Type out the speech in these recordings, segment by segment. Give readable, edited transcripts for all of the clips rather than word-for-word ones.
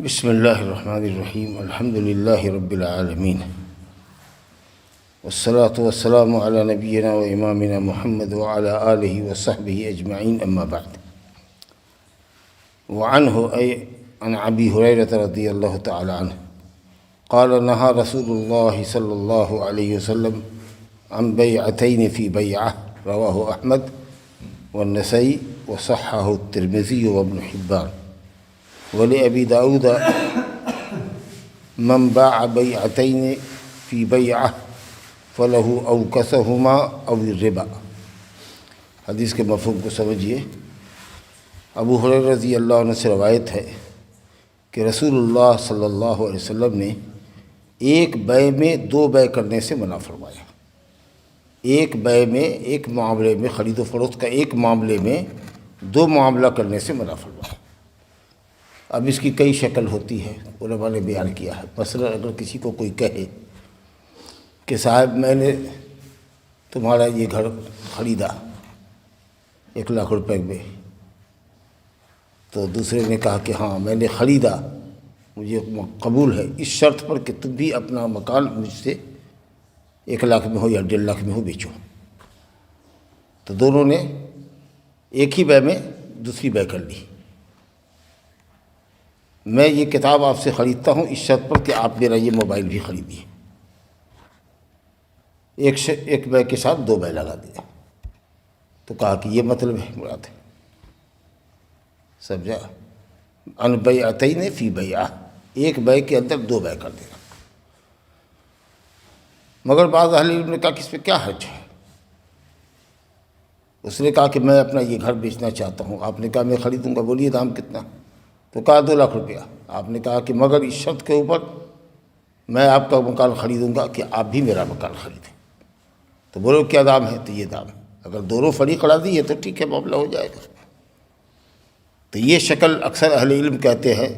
بسم اللہ الرحمن الرحیم الحمد للہ رب العالمین والصلاة والسلام علی نبینا و امامنا محمد وعلی آلہ وصحبہ اجمعین اما بعد وعنہ عن ابی ہریرہ رضی اللہ تعالی عنہ قال نہى رسول اللہ صلی اللہ علیہ وسلم عن بیعتین فی بیعہ رواہ احمد والنسائی وصححہ الترمذی وابن حبان ولأبی داود من باع بیعتین فی بیعہ فلہ اوکسہما او الربا۔ حدیث کے مفہوم کو سمجھیے۔ ابو ہریرہ رضی اللہ عنہ سے روایت ہے کہ رسول اللہ صلی اللہ علیہ وسلم نے ایک بیع میں دو بیع کرنے سے منع فرمایا۔ ایک بیع میں، ایک معاملے میں، خرید و فروخت کا ایک معاملے میں دو معاملہ کرنے سے منع فرمایا۔ اب اس کی کئی شکل ہوتی ہے، علماء نے بیان کیا ہے۔ مثلا اگر کسی کو کوئی کہے کہ صاحب میں نے تمہارا یہ گھر خریدا 1,00,000 روپے میں، تو دوسرے نے کہا کہ ہاں میں نے خریدا، مجھے قبول ہے اس شرط پر کہ تم بھی اپنا مکان مجھ سے 1,00,000 میں ہو یا 1,50,000 میں ہو بیچو، تو دونوں نے ایک ہی بیع میں دوسری بیع کر لی۔ میں یہ کتاب آپ سے خریدتا ہوں اس شرط پر کہ آپ میرا یہ موبائل بھی خریدیے۔ ایک بیع کے ساتھ دو بیع لگا دیا، تو کہا کہ یہ مطلب ہے مراد ہے، سمجھا؟ ان بیعتین فی بیعہ، ایک بیع کے اندر دو بیع کر دینا۔ مگر بعض اہل علم نے کہا کہ اس پہ کیا حرج ہے؟ اس نے کہا کہ میں اپنا یہ گھر بیچنا چاہتا ہوں، آپ نے کہا میں خریدوں گا، بولیے دام کتنا؟ تو کہا 2,00,000 روپیہ۔ آپ نے کہا کہ مگر اس شرط کے اوپر میں آپ کا مکان خریدوں گا کہ آپ بھی میرا مکان خریدیں۔ تو بولو کیا دام ہے؟ تو یہ دام۔ اگر دونوں فریق راضی ہے تو ٹھیک ہے، معاملہ ہو جائے گا۔ تو یہ شکل اکثر اہل علم کہتے ہیں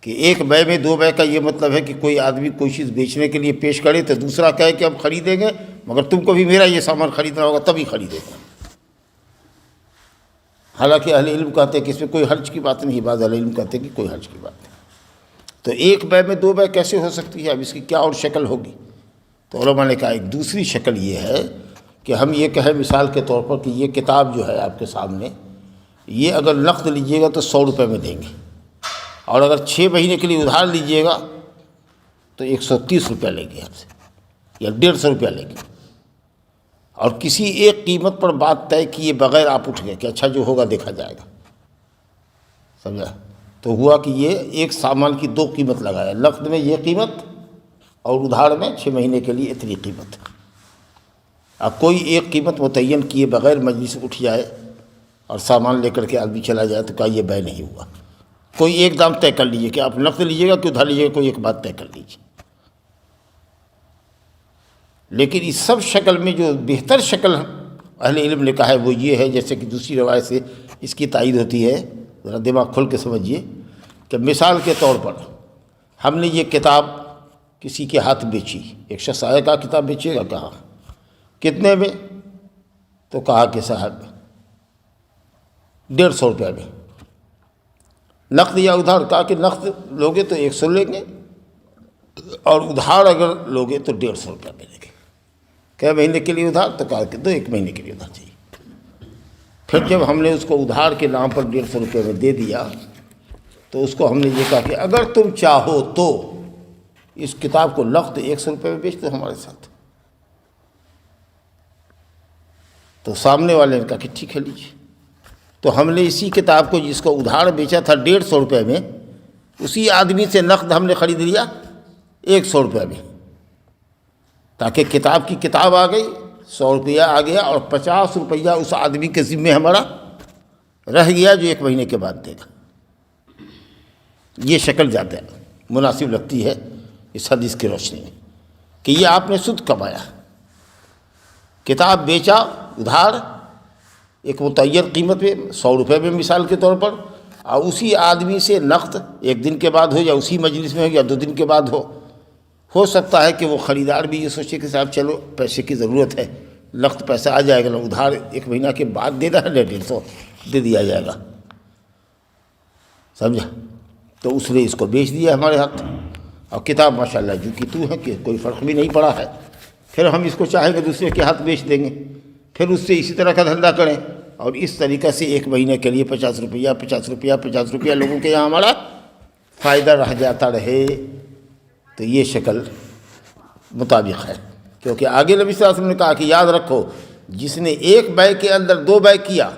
کہ ایک بیع میں دو بیع کا یہ مطلب ہے کہ کوئی آدمی کوئی چیز بیچنے کے لیے پیش کرے تو دوسرا کہے کہ ہم خریدیں گے مگر تم کو بھی میرا یہ سامان خریدنا ہوگا تبھی خریدیں گے۔ حالانکہ اہل علم کہتے ہیں کہ اس میں کوئی حرج کی بات نہیں، بعض اہل علم کہتے ہیں کہ کوئی حرج کی بات نہیں۔ تو ایک بیع میں دو بیع کیسے ہو سکتی ہے؟ اب اس کی کیا اور شکل ہوگی؟ تو علماء نے کہا ایک دوسری شکل یہ ہے کہ ہم یہ کہیں مثال کے طور پر کہ یہ کتاب جو ہے آپ کے سامنے، یہ اگر نقد لیجیے گا تو 100 روپے میں دیں گے، اور اگر 6 مہینے کے لیے ادھار لیجیے گا تو 130 روپیہ لیں گے آپ سے، یا 150 روپیہ لیں گے، اور کسی ایک قیمت پر بات طے کیے بغیر آپ اٹھ گئے کہ اچھا جو ہوگا دیکھا جائے گا، سمجھا؟ تو ہوا کہ یہ ایک سامان کی دو قیمت لگایا، نقد میں یہ قیمت اور ادھار میں 6 مہینے کے لیے اتنی قیمت۔ اب کوئی ایک قیمت متعین کیے بغیر مجلس اٹھ جائے اور سامان لے کر کے آدمی چلا جائے تو کہا یہ بیع نہیں ہوا۔ کوئی ایک دام طے کر لیجیے کہ آپ نقد لیجیے گا کہ ادھار لیجیے گا، کوئی ایک بات طے کر لیجیے۔ لیکن اس سب شکل میں جو بہتر شکل اہل علم نے کہا ہے وہ یہ ہے، جیسے کہ دوسری روایت سے اس کی تائید ہوتی ہے، ذرا دماغ کھول کے سمجھیے، کہ مثال کے طور پر ہم نے یہ کتاب کسی کے ہاتھ بیچی، ایک شخص آیا کہا کتاب بیچیے گا، کہا کتنے میں؟ تو کہا کہ صاحب 150 روپیہ میں۔ نقد یا ادھار؟ کہا کہ نقد لوگے تو 100 لیں گے اور ادھار اگر لوگے تو 150 روپیہ ملیں گے۔ کئے مہینے کے لیے ادھار؟ تو کہا کہ 1 مہینے کے لیے ادھار چاہیے۔ پھر جب ہم نے اس کو ادھار کے نام پر 150 روپے میں دے دیا تو اس کو ہم نے یہ کہا کہ اگر تم چاہو تو اس کتاب کو نقد 100 روپے میں بیچ دو ہمارے ساتھ۔ تو سامنے والے نے کہا کہ ٹھیک ہے لیجیے۔ تو ہم نے اسی کتاب کو جس کو ادھار بیچا تھا 150 روپے میں، اسی آدمی سے نقد ہم نے خرید لیا 100 روپے میں، تاکہ کتاب کی کتاب آ گئی، 100 روپیہ آ گیا، اور 50 روپیہ اس آدمی کے ذمے ہمارا رہ گیا جو 1 مہینے کے بعد دے گا۔ یہ شکل زیادہ مناسب لگتی ہے اس حدیث کی روشنی میں کہ یہ آپ نے سود کمایا، کتاب بیچا ادھار ایک متعین قیمت پہ 100 روپے میں مثال کے طور پر، اور اسی آدمی سے نقد 1 دن کے بعد ہو یا اسی مجلس میں ہو یا 2 دن کے بعد ہو سکتا ہے کہ وہ خریدار بھی یہ سوچے کہ صاحب چلو پیسے کی ضرورت ہے، نقد پیسہ آ جائے گا نا، ادھار 1 مہینہ کے بعد دینا ہے 150 دے دیا جائے گا، سمجھا؟ تو اس نے اس کو بیچ دیا ہمارے ہاتھ، اور کتاب ماشاءاللہ جو کہ تو ہے کہ کوئی فرق بھی نہیں پڑا ہے، پھر ہم اس کو چاہیں گے دوسرے کے ہاتھ بیچ دیں گے، پھر اس سے اسی طرح کا دھندا کریں، اور اس طریقے سے ایک مہینے کے لیے 50 روپیہ 50 روپیہ 50 روپیہ لوگوں کے یہاں ہمارا فائدہ رہ جاتا رہے، تو یہ شکل مطابق ہے۔ کیونکہ آگے نبی صلی اللہ علیہ وسلم نے کہا کہ یاد رکھو، جس نے ایک بیع کے اندر 2 بیع کیا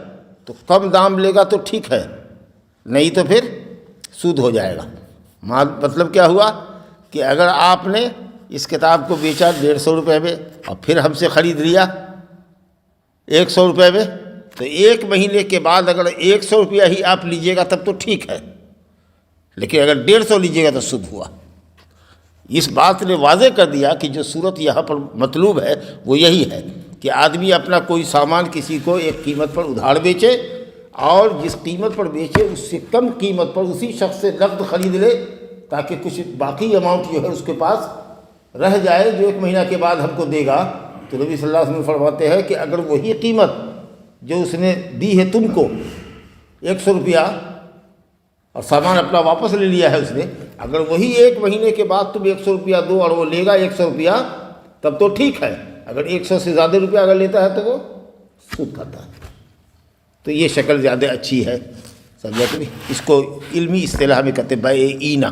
تو کم دام لے گا تو ٹھیک ہے، نہیں تو پھر سود ہو جائے گا۔ مطلب کیا ہوا کہ اگر آپ نے اس کتاب کو بیچا 150 روپے میں اور پھر ہم سے خرید لیا 100 روپے میں، تو ایک مہینے کے بعد اگر 100 روپیہ ہی آپ لیجئے گا تب تو ٹھیک ہے، لیکن اگر 150 لیجئے گا تو سود ہوا۔ اس بات نے واضح کر دیا کہ جو صورت یہاں پر مطلوب ہے وہ یہی ہے کہ آدمی اپنا کوئی سامان کسی کو ایک قیمت پر ادھار بیچے، اور جس قیمت پر بیچے اس سے کم قیمت پر اسی شخص سے نقد خرید لے، تاکہ کچھ باقی اماؤنٹ جو ہے اس کے پاس رہ جائے جو ایک مہینہ کے بعد ہم کو دے گا۔ تو نبی صلی اللہ علیہ وسلم فرماتے ہیں کہ اگر وہی قیمت جو اس نے دی ہے تم کو 100 روپیہ، اور سامان اپنا واپس لے لیا ہے اس نے، اگر وہی ایک مہینے کے بعد تم 100 روپیہ دو اور وہ لے گا 100 روپیہ تب تو ٹھیک ہے، اگر 100 سے زیادہ روپیہ اگر لیتا ہے تو وہ سود کھاتا ہے۔ تو یہ شکل زیادہ اچھی ہے، سمجھا کہ نہیں؟ اس کو علمی اصطلاح میں کہتے ہیں بیعینہ۔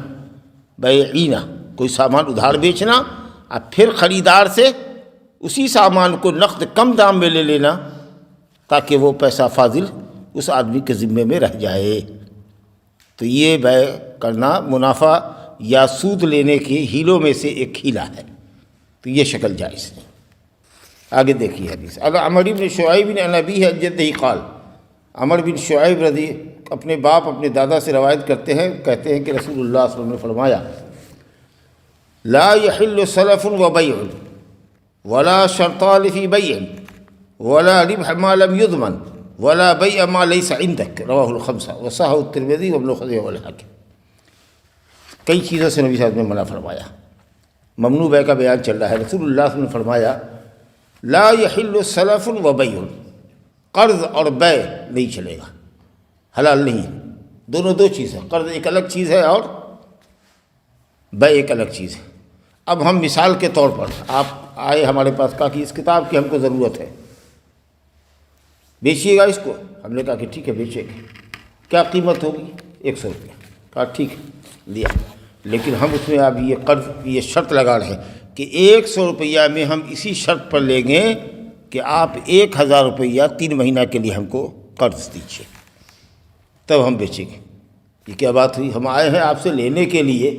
بیعینہ کوئی سامان ادھار بیچنا اور پھر خریدار سے اسی سامان کو نقد کم دام میں لے لینا، تاکہ وہ پیسہ فاضل اس آدمی کے ذمے میں رہ جائے۔ تو یہ بیع کرنا منافع یا سود لینے کے ہیلوں میں سے ایک ہیلا ہے، تو یہ شکل جائز ہے۔ آگے دیکھیے حدیث۔ اگر عمر بن شعیب عن ابیہ عن جدہ قال، عمر بن شعیب رضی اپنے باپ اپنے دادا سے روایت کرتے ہیں، کہتے ہیں کہ رسول اللہ صلی اللہ علیہ وسلم نے فرمایا لا يحل سلف وبيع ولا شرطان في بيع ولا ربح ما لم يضمن ولا بيع ما ليس عندك، رواه الخمسہ وصححہ الترمذی وابن خزیمہ والحاکم۔ کئی چیزوں سے نبی صلی اللہ علیہ وسلم نے منع فرمایا، ممنوع بیع کا بیان چل رہا ہے۔ رسول اللہ صلی اللہ علیہ وسلم نے فرمایا لا يحل سلف وبيع، قرض اور بیع نہیں چلے گا، حلال نہیں ہے۔ دونوں دو چیز ہیں، قرض ایک الگ چیز ہے اور بیع ایک الگ چیز ہے۔ اب ہم مثال کے طور پر، آپ آئے ہمارے پاس، کہا کہ اس کتاب کی ہم کو ضرورت ہے، بیچیے گا اس کو؟ ہم نے کہا کہ ٹھیک ہے بیچے گا۔ کیا قیمت ہوگی؟ 100 روپیہ۔ کہا ٹھیک ہے لیا، لیکن ہم اس میں اب یہ قرض، یہ شرط لگا رہے ہیں کہ 100 روپیہ میں ہم اسی شرط پر لیں گے کہ آپ 1000 روپیہ 3 مہینہ کے لیے ہم کو قرض دیجیے، تب ہم بیچیں گے۔ یہ کیا بات ہوئی؟ ہم آئے ہیں آپ سے لینے کے لیے،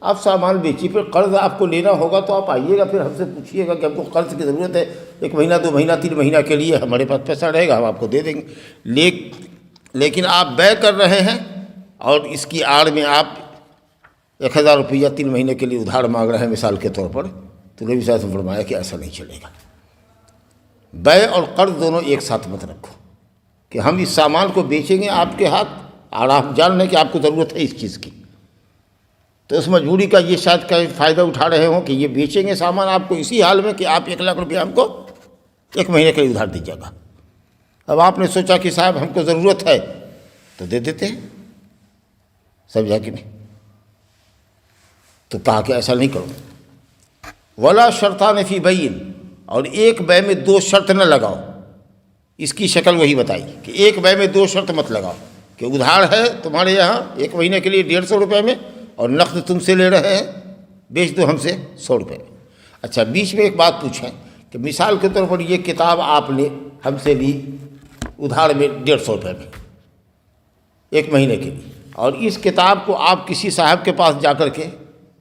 آپ سامان بیچیے، پھر قرض آپ کو لینا ہوگا تو آپ آئیے گا، پھر ہم سے پوچھیے گا کہ ہم کو قرض کی ضرورت ہے، 1 مہینہ 2 مہینہ 3 مہینہ کے لیے ہمارے پاس پیسہ رہے گا، ہم آپ کو دے دیں گے۔ لیکن آپ بیع کر رہے ہیں اور اس کی آڑ میں آپ 1000 روپیہ 3 مہینے کے لیے ادھار مانگ رہے ہیں مثال کے طور پر، تو نبی صلی اللہ علیہ وسلم نے فرمایا کہ ایسا نہیں چلے گا۔ بیع اور قرض دونوں ایک ساتھ مت رکھو کہ ہم اس سامان کو بیچیں گے آپ کے ہاتھ، اور آپ جان لیں کہ آپ کو ضرورت ہے اس چیز کی، تو اس مجبوری کا یہ شاید کا فائدہ اٹھا رہے ہوں کہ یہ بیچیں گے سامان آپ کو اسی حال میں کہ آپ 1 لاکھ روپیہ ہم کو 1 مہینے کے لیے ادھار دیجیے گا۔ اب آپ نے سوچا کہ صاحب ہم کو ضرورت ہے تو دے دیتے ہیں، سمجھا کہ نہیں؟ تو کہا کہ ایسا نہیں کرو۔ ولا شرطان فی بیع، اور ایک بیع میں 2 شرط نہ لگاؤ۔ اس کی شکل وہی بتائی کہ ایک بیع میں 2 شرط مت لگاؤ کہ ادھار ہے تمہارے یہاں 1 مہینے کے لیے 150 روپے میں، اور نقد تم سے لے رہے ہیں، بیچ دو ہم سے 100 روپے میں۔ اچھا، بیچ میں ایک بات پوچھیں کہ مثال کے طور پر یہ کتاب آپ نے ہم سے لی ادھار میں 150 روپے میں 1 مہینے کے لیے، اور اس کتاب کو آپ کسی صاحب کے پاس جا کر کے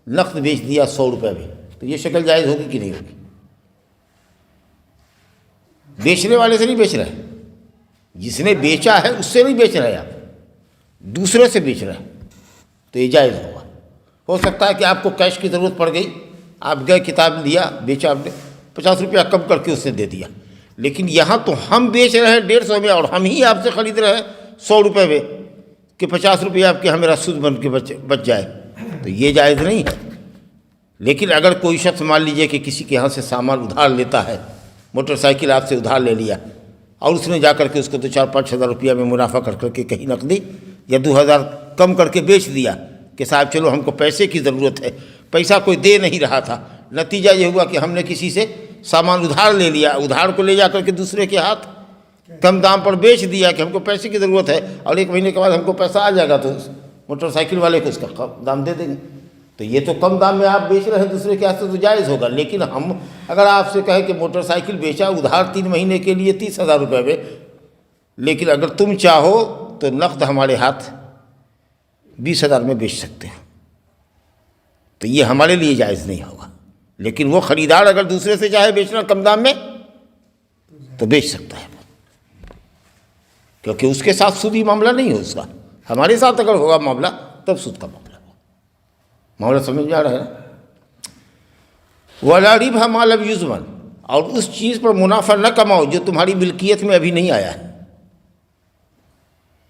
نقد بیچ دیا 100 روپے میں، تو یہ شکل جائز ہوگی کہ نہیں ہوگی؟ بیچنے والے سے نہیں بیچ رہے، جس نے بیچا ہے اس سے نہیں بیچ رہے، آپ دوسرے سے بیچ رہے ہیں، تو یہ جائز ہوگا۔ ہو سکتا ہے کہ آپ کو کیش کی ضرورت پڑ گئی، آپ گئے کتاب لیا، بیچا، آپ نے 50 روپیہ کم کر کے اس سے دے دیا، لیکن یہاں تو ہم بیچ رہے ہیں 150 میں اور ہم ہی آپ سے خرید رہے ہیں 100 روپے میں کہ 50 روپیہ آپ کے ہمیں سود بن کے بچ جائے، تو یہ جائز نہیں ہے۔ لیکن اگر کوئی شخص مان لیجئے کہ کسی کے یہاں سے سامان ادھار لیتا ہے، موٹر سائیکل آپ سے ادھار لے لیا، اور اس نے جا کر کے اس کو 2-4-5 ہزار روپیہ میں منافع کر کے کہیں نقدی یا 2000 کم کر کے بیچ دیا، کہ صاحب چلو ہم کو پیسے کی ضرورت ہے، پیسہ کوئی دے نہیں رہا تھا، نتیجہ یہ ہوا کہ ہم نے کسی سے سامان ادھار لے لیا، ادھار کو لے جا کر کے دوسرے کے ہاتھ کم دام پر بیچ دیا کہ ہم کو پیسے کی ضرورت ہے، اور 1 مہینے کے بعد ہم کو پیسہ آ جائے گا تو موٹر سائیکل والے کو اس کا کم دام دے دیں گے۔ تو یہ تو کم دام میں آپ بیچ رہے ہیں دوسرے کے ہاتھ سے تو جائز ہوگا، لیکن ہم اگر آپ سے کہیں کہ موٹر سائیکل بیچا ادھار 3 مہینے کے لیے 30,000 روپے میں، لیکن اگر تم چاہو تو نقد ہمارے ہاتھ 20,000 میں بیچ سکتے ہو، تو یہ ہمارے لیے جائز نہیں ہوگا۔ لیکن وہ خریدار اگر دوسرے سے چاہے بیچنا کم دام میں تو بیچ سکتا ہے، کیونکہ اس کے ساتھ سودی معاملہ نہیں ہو اس کا۔ ہمارے ساتھ اگر ہوگا معاملہ تب سود کا معاملہ ہوگا۔ معاملہ سمجھ میں آ رہا ہے نا؟ وَلَا رِبْحَ مَا لَمْ يُضْمَنْ، اور اس چیز پر منافع نہ کماؤ جو تمہاری ملکیت میں ابھی نہیں آیا ہے۔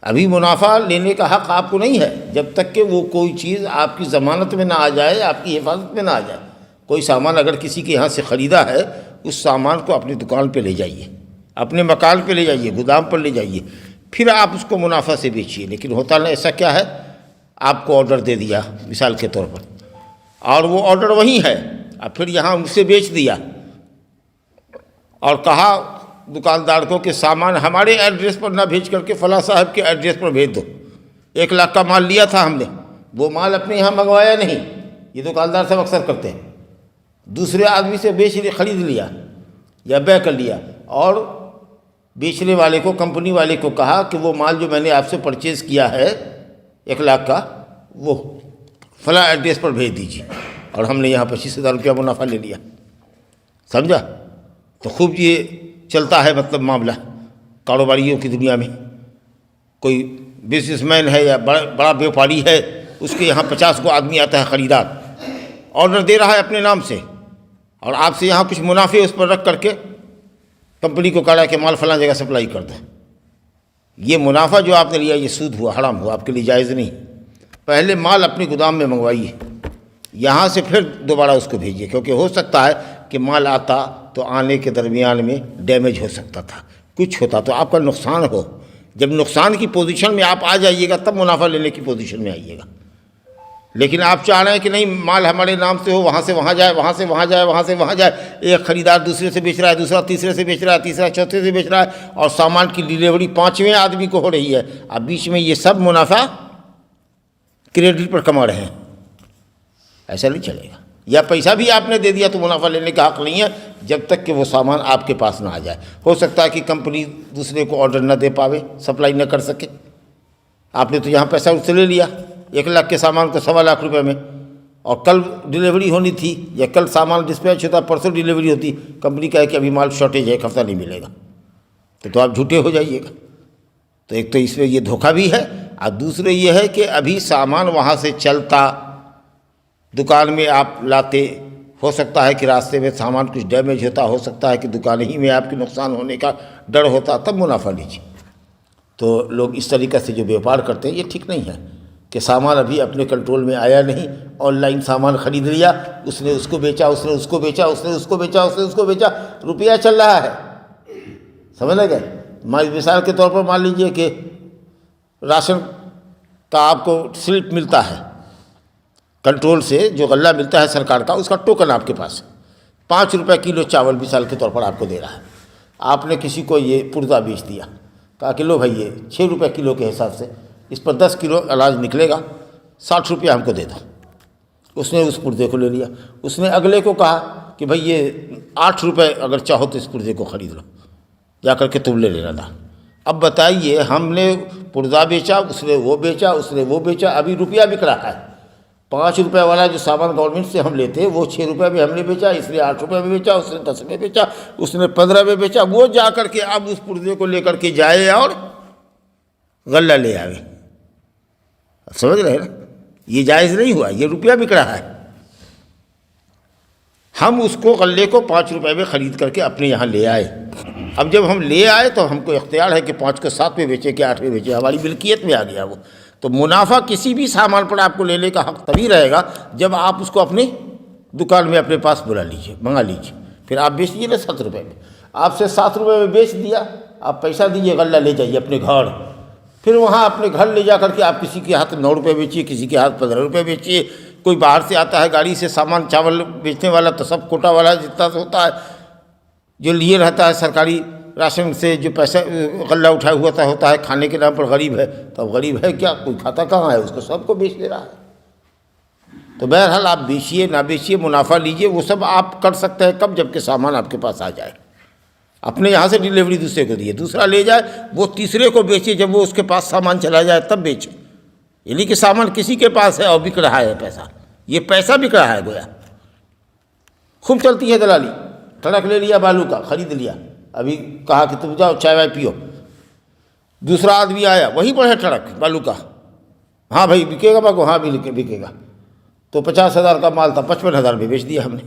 ابھی منافع لینے کا حق آپ کو نہیں ہے جب تک کہ وہ کوئی چیز آپ کی ضمانت میں نہ آ جائے، آپ کی حفاظت میں نہ آ جائے۔ کوئی سامان اگر کسی کے یہاں سے خریدا ہے، اس سامان کو اپنی دکان پہ لے جائیے، اپنے مکان پہ لے جائیے، گودام پر لے جائیے، پھر آپ اس کو منافع سے بیچیے۔ لیکن ہوتا نا ایسا کیا ہے، آپ کو آرڈر دے دیا مثال کے طور پر، اور وہ آرڈر وہی ہے، اب پھر یہاں ان سے بیچ دیا اور کہا دکاندار کو کہ سامان ہمارے ایڈریس پر نہ بھیج کر کے فلاں صاحب کے ایڈریس پر بھیج دو۔ 1 لاکھ کا مال لیا تھا ہم نے، وہ مال اپنے یہاں منگوایا نہیں، یہ دکاندار سب اکثر کرتے ہیں، دوسرے آدمی سے خرید لیا یا بے کر لیا، اور بیچنے والے کو، کمپنی والے کو کہا کہ وہ مال جو میں نے آپ سے پرچیز کیا ہے 1 لاکھ کا، وہ فلاں ایڈریس پر بھیج دیجیے، اور ہم نے یہاں 25,000 روپیہ منافع لے لیا۔ سمجھا؟ تو خوب یہ چلتا ہے مطلب معاملہ کاروباریوں کی دنیا میں۔ کوئی بزنس مین ہے یا بڑا بیوپاری ہے، اس کے یہاں 50 کو آدمی آتا ہے خریدار، آرڈر دے رہا ہے اپنے نام سے، اور آپ سے یہاں کچھ منافع اس پر رکھ کر کے کمپنی کو کہہ رہا ہے کہ مال فلاں جگہ سپلائی کر دو۔ یہ منافع جو آپ نے لیا یہ سود ہوا، حرام ہوا، آپ کے لیے جائز نہیں۔ پہلے مال اپنے گودام میں منگوائیے، یہاں سے پھر دوبارہ اس کو بھیجیے، کیونکہ ہو سکتا ہے کہ مال آتا تو آنے کے درمیان میں ڈیمیج ہو سکتا تھا، کچھ ہوتا تو آپ کا نقصان ہو۔ جب نقصان کی پوزیشن میں آپ آ جائیے گا تب منافع لینے کی پوزیشن میں آئیے گا۔ لیکن آپ چاہ رہے ہیں کہ نہیں مال ہمارے نام سے ہو، وہاں سے وہاں جائے، وہاں سے وہاں جائے، وہاں سے وہاں جائے، ایک خریدار دوسرے سے بیچ رہا ہے، دوسرا تیسرے سے بیچ رہا ہے، تیسرا چوتھے سے بیچ رہا ہے، اور سامان کی ڈیلیوری 5ویں آدمی کو ہو رہی ہے، اب بیچ میں یہ سب منافع کریڈٹ پر کما رہے ہیں، ایسا نہیں چلے گا۔ یا پیسہ بھی آپ نے دے دیا تو منافع لینے کا حق نہیں ہے جب تک کہ وہ سامان آپ کے پاس نہ آ جائے۔ ہو سکتا ہے کہ کمپنی دوسرے کو آرڈر نہ دے پاوے، سپلائی نہ کر سکے، آپ نے تو یہاں پیسہ اس سے لے لیا 1 لاکھ کے سامان کو 1.25 لاکھ روپے میں، اور کل ڈیلیوری ہونی تھی یا کل سامان ڈسپیچ ہوتا، پرسوں ڈیلیوری ہوتی، کمپنی کہے کہ ابھی مال شارٹیج ہے، 1 ہفتہ نہیں ملے گا، تو آپ جھوٹے ہو جائیے گا۔ تو ایک تو اس میں یہ دھوکہ بھی ہے، اور دوسرے یہ ہے کہ ابھی سامان وہاں سے چلتا، دکان میں آپ لاتے، ہو سکتا ہے کہ راستے میں سامان کچھ ڈیمیج ہوتا، ہو سکتا ہے کہ دکان ہی میں آپ کے نقصان ہونے کا ڈر ہوتا، تب منافع لیجیے۔ تو لوگ اس طریقے سے جو بیوپار کرتے ہیں یہ ٹھیک نہیں ہے کہ سامان ابھی اپنے کنٹرول میں آیا نہیں، آن لائن سامان خرید لیا، اس نے اس کو بیچا، اس نے اس کو بیچا، اس نے اس کو بیچا، اس نے اس کو بیچا، روپیہ چل رہا ہے۔ سمجھ لگے؟ مثال کے طور پر مان لیجئے کہ راشن کا آپ کو سلپ ملتا ہے کنٹرول سے، جو غلہ ملتا ہے سرکار کا، اس کا ٹوکن آپ کے پاس 5 روپے کلو چاول مثال کے طور پر آپ کو دے رہا ہے، آپ نے کسی کو یہ پرزہ بیچ دیا، کہا کہ لو بھائی یہ 6 روپے کلو کے حساب سے اس پر 10 کلو اناج نکلے گا، 60 روپیہ ہم کو دے دو۔ اس نے اس پرزے کو لے لیا، اس نے اگلے کو کہا کہ بھائی یہ 8 روپے اگر چاہو تو اس پرزے کو خرید لو، جا کر کے تم لے لینا تھا۔ اب بتائیے، ہم نے پرزہ بیچا، اس نے وہ بیچا، اس نے وہ بیچا، ابھی روپیہ بک رہا ہے۔ 5 روپے والا جو سامان گورنمنٹ سے ہم لیتے وہ 6 روپے میں ہم نے بیچا، اس نے 8 روپے میں بیچا، اس نے 10 میں بیچا، اس نے 15 میں بیچا، وہ جا کر کے اب اس پرزے کو لے کر کے جائے اور غلہ لے آوے۔ سمجھ رہے ہیں نا؟ یہ جائز نہیں ہوا، یہ روپیہ بک رہا ہے۔ ہم اس کو غلے کو 5 روپے میں خرید کر کے اپنے یہاں لے آئے، اب جب ہم لے آئے تو ہم کو اختیار ہے کہ 5 کو 7 میں بیچے کہ 8 میں بیچے، ہماری ملکیت میں آ گیا وہ۔ تو منافع کسی بھی سامان پر آپ کو لینے کا حق تبھی رہے گا جب آپ اس کو اپنی دکان میں اپنے پاس بلا لیجیے، منگا لیجیے، پھر آپ بیچ دیجیے نا 7 روپے میں۔ آپ سے 7 روپے میں بیچ دیا، آپ پیسہ دیجیے، غلہ لے جائیے اپنے گھر، پھر وہاں اپنے گھر لے جا کر کے آپ کسی کے ہاتھ 9 روپے بیچیے، کسی کے ہاتھ 15 روپے بیچیے، کوئی باہر سے آتا ہے گاڑی سے سامان چاول بیچنے والا تو سب کوٹا والا جتنا ہوتا ہے، جو لیے رہتا ہے سرکاری راشن سے جو پیسہ غلہ اٹھایا ہوا ہوتا ہے کھانے کے نام پر غریب ہے، تو اب غریب ہے کیا، کوئی کھاتا کہاں ہے، اس کو سب کو بیچ دے رہا ہے۔ تو بہرحال آپ بیچیے نہ بیچیے، منافع لیجیے، وہ سب آپ کر سکتے ہیں کب، جب کہ سامان آپ کے پاس آ جائے۔ اپنے یہاں سے ڈیلیوری دوسرے کو دیے، دوسرا لے جائے، وہ تیسرے کو بیچے، جب وہ اس کے پاس سامان چلا جائے تب بیچے، یعنی کہ سامان کسی کے پاس ہے اور بک رہا ہے پیسہ، یہ پیسہ بک رہا ہے گویا۔ خوب چلتی ہے دلالی، ٹرک لے لیا بالو کا، خرید لیا، ابھی کہا کہ تم جاؤ چائے وائے پیو، دوسرا آدمی آیا وہیں پر ہے ٹرک بالو کا، ہاں بھائی بکے گا باغو، ہاں بھی بکے گا، تو 50,000 کا مال تھا 55,000 میں بیچ دیا ہم نے۔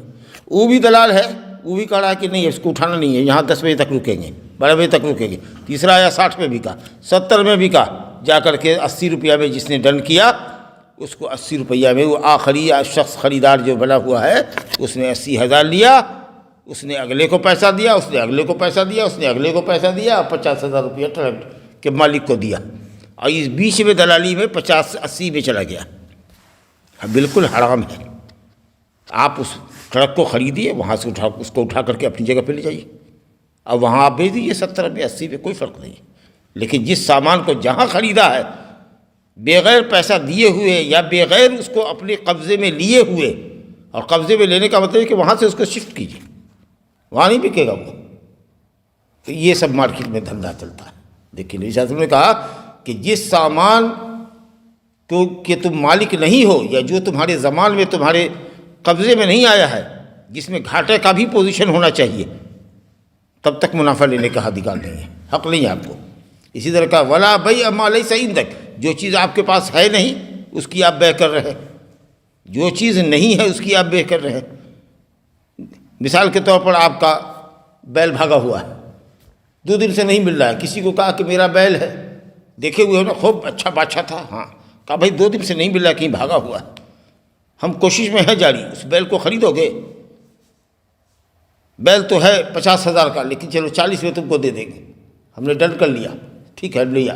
وہ بھی دلال ہے، وہ بھی کہہ رہا ہے کہ نہیں اس کو اٹھانا نہیں ہے، یہاں 10 بجے تک رکیں گے، 12 بجے تک رکیں گے۔ تیسرا آیا 60 میں بکا، 70 میں بکا، جا کر کے 80 روپیہ میں جس نے ڈن کیا اس کو 80 روپیہ میں وہ آخری شخص خریدار جو بنا ہوا ہے اس نے 80,000 لیا، اس نے اگلے کو پیسہ دیا، اس نے اگلے کو پیسہ دیا، اس نے اگلے کو پیسہ دیا، اور 50,000 روپیہ ٹرک کے مالک کو دیا، اور اس بیچ میں دلالی میں 50-80 میں چلا گیا۔ بالکل حرام ہے۔ آپ اس ٹرک کو خریدیے، وہاں سے اس کو اٹھا کر کے اپنی جگہ پہ لے جائیے، اور وہاں آپ بھیج دیجیے 70 میں 80 میں، کوئی فرق نہیں۔ لیکن جس سامان کو جہاں خریدا ہے بغیر پیسہ دیے ہوئے یا بغیر اس کو اپنے قبضے میں لیے ہوئے، اور قبضے میں لینے کا مطلب ہے کہ وہاں سے اس کو شفٹ کیجیے، وہاں نہیں بکے گا وہ۔ تو یہ سب مارکیٹ میں دھندا چلتا ہے۔ دیکھیے نبی صلی اللہ علیہ وسلم نے کہا کہ جس سامان کو کہ تم مالک نہیں ہو، یا جو تمہارے زمان میں تمہارے قبضے میں نہیں آیا ہے، جس میں گھاٹے کا بھی پوزیشن ہونا چاہیے، تب تک منافع لینے کا ادھیکار نہیں ہے، حق نہیں ہے آپ کو۔ اسی طرح کا ولا بیع ما لیس عندک، جو چیز آپ کے پاس ہے نہیں اس کی آپ بیع کر رہے ہیں، جو چیز نہیں ہے اس کی آپ بیع کر رہے ہیں۔ مثال کے طور پر آپ کا بیل بھاگا ہوا ہے، 2 دن سے نہیں مل رہا ہے، کسی کو کہا کہ میرا بیل ہے، دیکھے ہوئے ہو نا، خوب اچھا بادشاہ تھا، ہاں، کہا بھائی 2 دن سے نہیں مل رہا، کہیں بھاگا ہوا ہے، ہم کوشش میں ہیں جاری، اس بیل کو خریدو گے؟ بیل تو ہے 50,000 کا، لیکن چلو 40 میں تم کو دے دیں گے، ہم نے ڈن کر لیا، ٹھیک ہے لیا،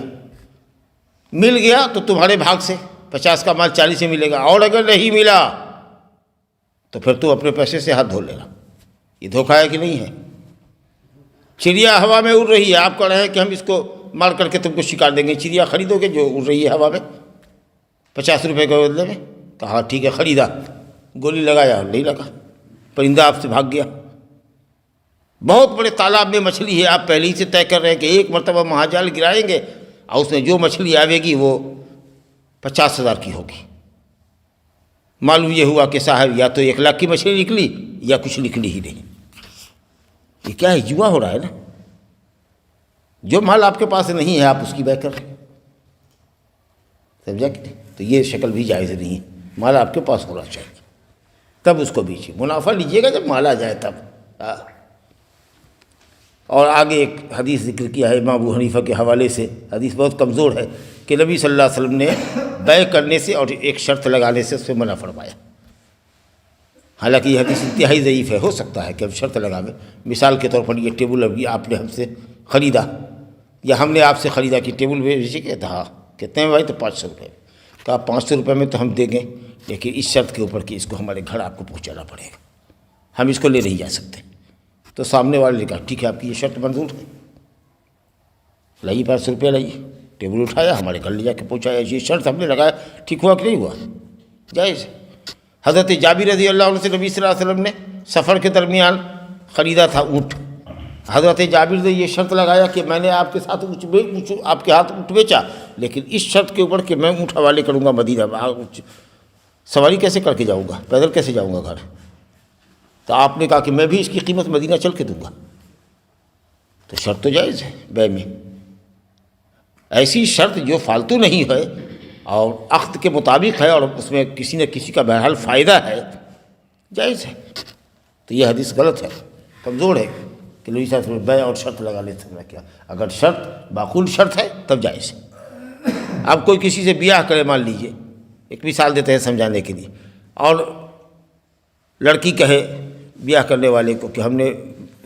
مل گیا تو تمہارے بھاگ سے 50 کا مال 40 میں ملے گا، اور اگر نہیں ملا تو پھر تو اپنے پیسے سے ہاتھ دھو لینا۔ یہ دھوکہ ہے کہ نہیں ہے؟ چڑیا ہوا میں اڑ رہی ہے، آپ کہہ رہے ہیں کہ ہم اس کو مار کر کے تم کو شکار دیں گے، چڑیا خریدو گے جو اڑ رہی ہے ہوا میں 50 روپے کے بدلے میں؟ کہا ٹھیک ہے، خریدا، گولی لگایا، نہیں لگا، پرندہ آپ سے بھاگ گیا۔ بہت بڑے تالاب میں مچھلی ہے، آپ پہلے ہی سے طے کر رہے ہیں کہ ایک مرتبہ مہاجال گرائیں گے اور اس میں جو مچھلی آوے گی وہ 50,000 کی ہوگی۔ معلوم یہ ہوا کہ صاحب یا تو 1 لاکھ کی مچھلی نکلی یا کچھ نکلی ہی نہیں۔ یہ کیا ہے؟ جوا ہو رہا ہے نا، جو مال آپ کے پاس نہیں ہے آپ اس کی بیع کر رہے ہیں، سمجھا کہ نہیں؟ تو یہ شکل بھی جائز نہیں ہے، مال آپ کے پاس ہونا چاہیے تب اس کو بیچیے، منافع لیجیے گا جب مال آ جائے تب۔ اور آگے ایک حدیث ذکر کیا ہے امام ابو حنیفہ کے حوالے سے، حدیث بہت کمزور ہے، کہ نبی صلی اللہ علیہ وسلم نے بیع کرنے سے اور ایک شرط لگانے سے اس سے منع فرمایا۔ حالانکہ یہ حدیث انتہائی ضعیف ہے، ہو سکتا ہے کہ ہم شرط لگاویں، مثال کے طور پر یہ ٹیبل ابھی آپ نے ہم سے خریدا یا ہم نے آپ سے خریدا کہ ٹیبل بیچے کہ ہاں کتنے میں بھائی؟ تو 500 روپے۔ کہا 500 روپے میں تو ہم دیں گے، لیکن اس شرط کے اوپر کہ اس کو ہمارے گھر آپ کو پہنچانا پڑے گا، ہم اس کو لے نہیں جا سکتے۔ تو سامنے والے نے کہا ٹھیک ہے آپ کی یہ شرط منظور ہے، لائیے 500 روپیہ لائیے، ٹیبل اٹھایا ہمارے گھر لے جا کے پہنچایا، یہ شرط ہم نے لگایا، ٹھیک ہوا کہ نہیں ہوا؟ جائز۔ حضرت جابر رضی اللہ عنہ سے نبی صلی اللہ علیہ وسلم نے سفر کے درمیان خریدا تھا اونٹ، حضرت جابر نے یہ شرط لگایا کہ میں نے آپ کے ساتھ آپ کے ہاتھ اونٹ بیچا، لیکن اس شرط کے اوپر کہ میں اونٹ حوالے کروں گا مدینہ، سواری کیسے کر کے جاؤں گا، پیدل کیسے جاؤں گا گھر؟ تو آپ نے کہا کہ میں بھی اس کی قیمت مدینہ چل کے دوں گا۔ تو شرط تو جائز ہے بیع میں، ایسی شرط جو فالتو نہیں ہے اور عقد کے مطابق ہے اور اس میں کسی نہ کسی کا بہرحال فائدہ ہے، جائز ہے۔ تو یہ حدیث غلط ہے، کمزور ہے کہ نبی صلی اللہ علیہ وسلم بیع اور شرط لگا لیتے ہیں کیا؟ اگر شرط معقول شرط ہے تب جائز ہے۔ اب کوئی کسی سے بیاہ کرے، مان لیجئے، ایک مثال دیتے ہیں سمجھانے کے لیے، اور لڑکی کہے بیاہ کرنے والے کو کہ ہم نے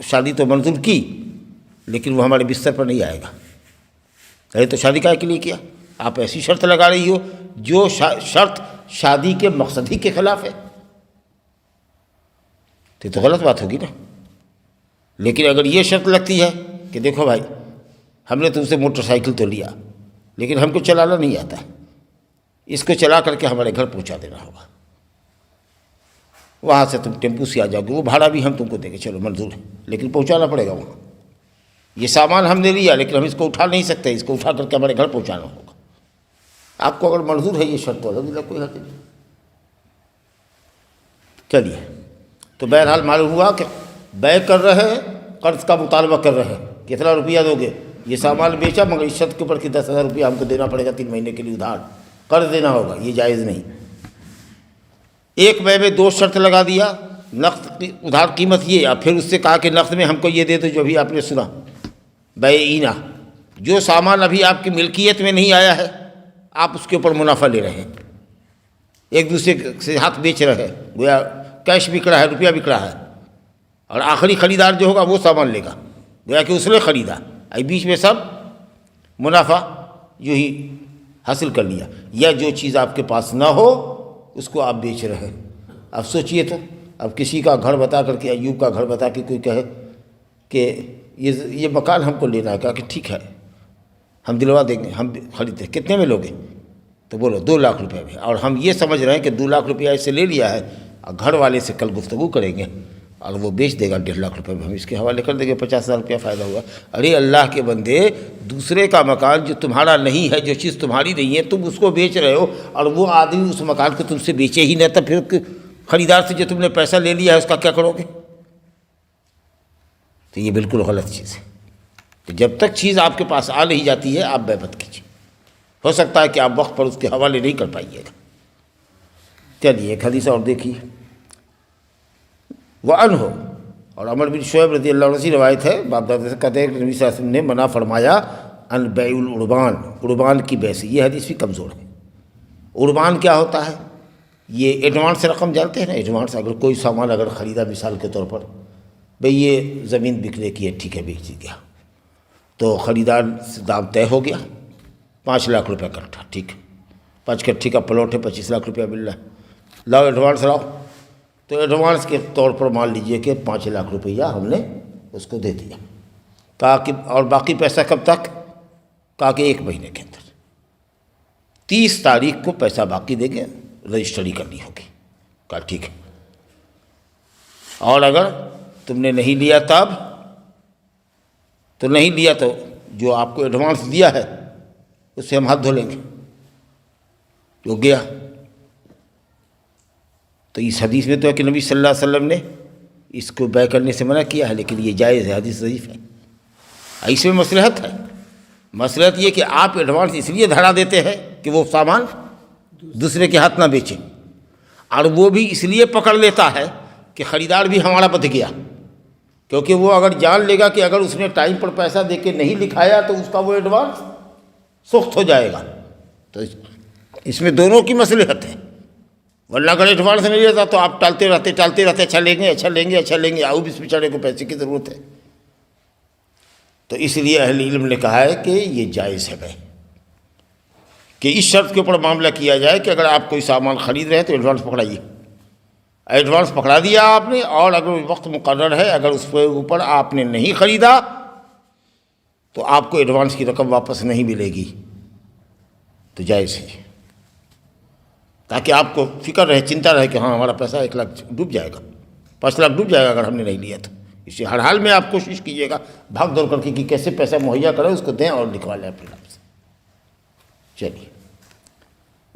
شادی تو منظور کی لیکن وہ ہمارے بستر پر نہیں آئے گا، ارے تو شادی کائے کے لیے کیا؟ آپ ایسی شرط لگا رہی ہو جو شرط شادی کے مقصد ہی کے خلاف ہے، تو غلط بات ہوگی نا۔ لیکن اگر یہ شرط لگتی ہے کہ دیکھو بھائی، ہم نے تم سے موٹر سائیکل تو لیا لیکن ہم کو چلانا نہیں آتا ہے، اس کو چلا کر کے ہمارے گھر پہنچا دینا ہوگا، وہاں سے تم ٹیمپو سے آ جاؤ گے، وہ بھاڑا بھی ہم تم کو دیں گے، چلو منظور ہے، لیکن پہنچانا پڑے گا وہاں۔ یہ سامان ہم نے لیا لیکن ہم اس کو اٹھا نہیں سکتے، اس کو اٹھا کر کے ہمارے گھر پہنچانا ہوگا۔ آپ کو اگر منظور ہے یہ شرط تو الحمدللہ کوئی حرج نہیں۔ چلیے، تو بہرحال معلوم ہوا کہ بے کر رہے ہیں، قرض کا مطالبہ کر رہے ہیں، کتنا روپیہ دو گے؟ یہ سامان بیچا مگر اس شرط کے اوپر کہ 10,000 روپیہ ہم کو دینا پڑے گا 3 مہینے کے لیے ادھار، قرض دینا ہوگا، یہ جائز نہیں۔ ایک بے میں 2 شرط لگا دیا، نقد ادھار قیمت یہ، اور پھر اس سے کہا کہ نقد میں ہم کو یہ دے دو جو ابھی آپ نے سنا، بے اینا، جو سامان ابھی آپ کی ملکیت میں نہیں آیا ہے آپ اس کے اوپر منافع لے رہے ہیں، ایک دوسرے سے ہاتھ بیچ رہے ہیں، گویا کیش بک رہا ہے، روپیہ بک رہا ہے، اور آخری خریدار جو ہوگا وہ سامان لے گا، گویا کہ اس نے خریدا، اب بیچ میں سب منافع جو ہی حاصل کر لیا۔ یا جو چیز آپ کے پاس نہ ہو اس کو آپ بیچ رہے ہیں۔ اب سوچئے تو، اب کسی کا گھر بتا کر کے، ایوب کا گھر بتا کے کوئی کہے کہ یہ مکان ہم کو لینا ہے، کہا کہ ٹھیک ہے ہم دلوا دیں گے، ہم خریدتے ہیں، کتنے میں لوگے؟ تو بولو 2 لاکھ روپے میں، اور ہم یہ سمجھ رہے ہیں کہ 2 لاکھ روپیہ اسے لے لیا ہے، اور گھر والے سے کل گفتگو کریں گے اور وہ بیچ دے گا 1.5 لاکھ روپے میں، ہم اس کے حوالے کر دیں گے، 50,000 روپیہ فائدہ ہوا۔ ارے اللہ کے بندے، دوسرے کا مکان جو تمہارا نہیں ہے، جو چیز تمہاری نہیں ہے، تم اس کو بیچ رہے ہو، اور وہ آدمی اس مکان کو تم سے بیچے ہی نہیں، تو پھر خریدار سے جو تم نے پیسہ لے لیا ہے اس کا کیا کرو گے؟ تو یہ بالکل غلط چیز ہے۔ تو جب تک چیز آپ کے پاس آ نہیں جاتی ہے آپ بے مت کیجیے، ہو سکتا ہے کہ آپ وقت پر اس کے حوالے نہیں کر پائیے گا۔ چلیے ایک حدیث اور دیکھیے، وَعَنْهُ، اور عمر بن شعیب رضی اللہ عنہ سے روایت ہے، باپ دادا سے کہتے ہیں کہ نبی صلی اللہ علیہ وسلم نے منع فرمایا ان بیع العربان، عربان کی بے سے۔ یہ حدیث بھی کمزور ہے۔ عربان کیا ہوتا ہے؟ یہ ایڈوانس رقم جانتے ہیں نا، ایڈوانس، اگر کوئی سامان اگر خریدا مثال کے طور پر، بھئی یہ زمین بکنے کی ہے، ٹھیک ہے بیچ دیا، تو خریدار سے دام طے ہو گیا 5 لاکھ روپے کٹھا، ٹھیک ہے 5 کٹھی کا پلاٹ ہے، 25 لاکھ روپیہ مل رہا ہے، لاؤ ایڈوانس لاؤ، تو ایڈوانس کے طور پر مان لیجئے کہ 5 لاکھ روپیہ ہم نے اس کو دے دیا، کہا کہ اور باقی پیسہ کب تک؟ کہا کہ 1 مہینے کے اندر، 30 تاریخ کو پیسہ باقی دیں گے، رجسٹری کرنی ہوگی۔ کہا ٹھیک ہے، اور اگر تم نے نہیں لیا تب تو نہیں لیا، تو جو آپ کو ایڈوانس دیا ہے اس سے ہم ہاتھ دھو لیں گے، جو گیا۔ تو اس حدیث میں تو ہے کہ نبی صلی اللہ علیہ وسلم نے اس کو بیع کرنے سے منع کیا ہے، لیکن یہ جائز ہے، حدیث ضعیف ہے۔ اس میں مصلحت ہے، مصلحت یہ کہ آپ ایڈوانس اس لیے دھرا دیتے ہیں کہ وہ سامان دوسرے کے ہاتھ نہ بیچیں، اور وہ بھی اس لیے پکڑ لیتا ہے کہ خریدار بھی ہمارا بچ گیا، کیونکہ وہ اگر جان لے گا کہ اگر اس نے ٹائم پر پیسہ دے کے نہیں لکھایا تو اس کا وہ ایڈوانس سخت ہو جائے گا۔ تو اس میں دونوں کی مصلحت ہے، ورنہ اگر ایڈوانس نہیں لیتا تو آپ ٹالتے رہتے، اچھا لیں گے اچھا لیں گے اچھا لیں گے، آؤ اس بیچارے کو پیسے کی ضرورت ہے۔ تو اس لیے اہل علم نے کہا ہے کہ یہ جائز ہے بھائی، کہ اس شرط کے اوپر معاملہ کیا جائے کہ اگر آپ کوئی سامان خرید رہے ہیں تو ایڈوانس پکڑائیے، ایڈوانس پکڑا دیا آپ نے، اور اگر وقت مقرر ہے اگر اس کے اوپر آپ نے نہیں خریدا تو آپ کو ایڈوانس کی رقم واپس نہیں ملے گی، تو جائز ہے، تاکہ آپ کو فکر رہے، چنتا رہے کہ ہاں ہمارا پیسہ 1 لاکھ ڈوب جائے گا، 5 لاکھ ڈوب جائے گا اگر ہم نے نہیں لیا تو۔ اس لیے ہر حال میں آپ کوشش کیجیے گا بھاگ دوڑ کر کے کہ کیسے پیسہ مہیا کریں، اس کو دیں اور لکھوا لیں اپنے نام سے۔ چلیے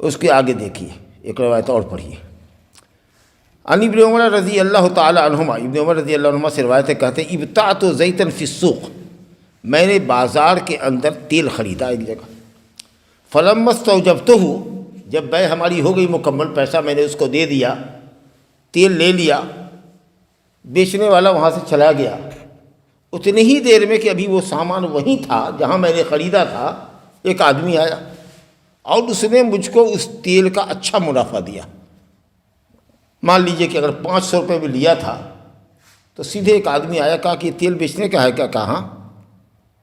اس کے آگے دیکھیے، ایک روایت اور پڑھیے۔ عن ابن عمر رضی اللہ تعالی عنہما، ابن عمر رضی اللہ عنہما سے روایت ہے، کہتے ہیں ابتعت زیتا فی السوق، میں نے بازار کے اندر تیل خریدا ایک جگہ، فلما استوجبتہ، جب بیع ہماری ہو گئی مکمل، پیسہ میں نے اس کو دے دیا، تیل لے لیا، بیچنے والا وہاں سے چلا گیا، اتنی ہی دیر میں کہ ابھی وہ سامان وہیں تھا جہاں میں نے خریدا تھا، ایک آدمی آیا اور اس نے مجھ کو اس تیل کا اچھا منافع دیا۔ مان لیجئے کہ اگر 500 روپے میں لیا تھا تو سیدھے ایک آدمی آیا، کہا کہ یہ تیل بیچنے کا ہے کیا؟ کہا ہاں،